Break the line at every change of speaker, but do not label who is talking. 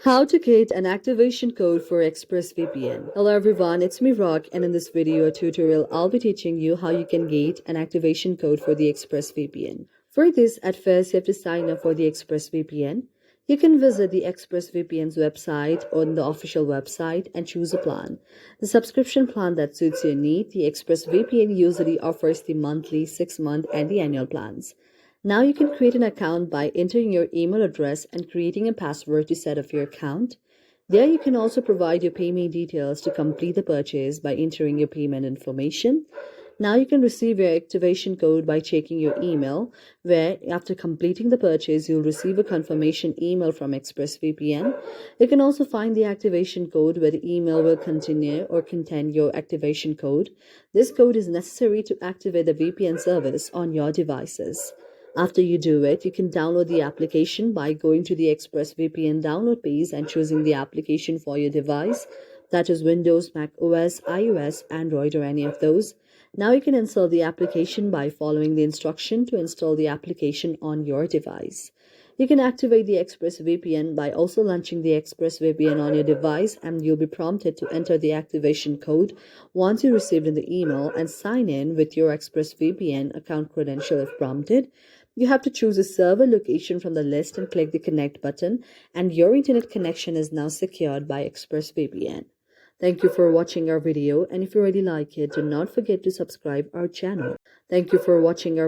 How to create an activation code for ExpressVPN. Hello everyone, it's me Rock, and in this video tutorial I'll be teaching you how you can get an activation code for the ExpressVPN. For this, at first you have to sign up for the ExpressVPN. You can visit the ExpressVPN's website on the official website and choose a plan. The subscription plan that suits your need. The ExpressVPN usually offers the monthly, 6-month, and the annual plans. Now you can create an account by entering your email address and creating a password to set up your account. There you can also provide your payment details to complete the purchase by entering your payment information. Now you can receive your activation code by checking your email, where after completing the purchase, you'll receive a confirmation email from ExpressVPN. You can also find the activation code where the email will contain your activation code. This code is necessary to activate the VPN service on your devices. After you do it, you can download the application by going to the ExpressVPN download page and choosing the application for your device, that is Windows, Mac OS, iOS, Android, or any of those. Now you can install the application by following the instruction to install the application on your device. You can activate the ExpressVPN by also launching the ExpressVPN on your device, and you'll be prompted to enter the activation code once you received in the email and sign in with your ExpressVPN account credential if prompted. You have to choose a server location from the list and click the connect button, and your internet connection is now secured by ExpressVPN. Thank you for watching our video, and if you really like it, do not forget to subscribe our channel. Thank you for watching our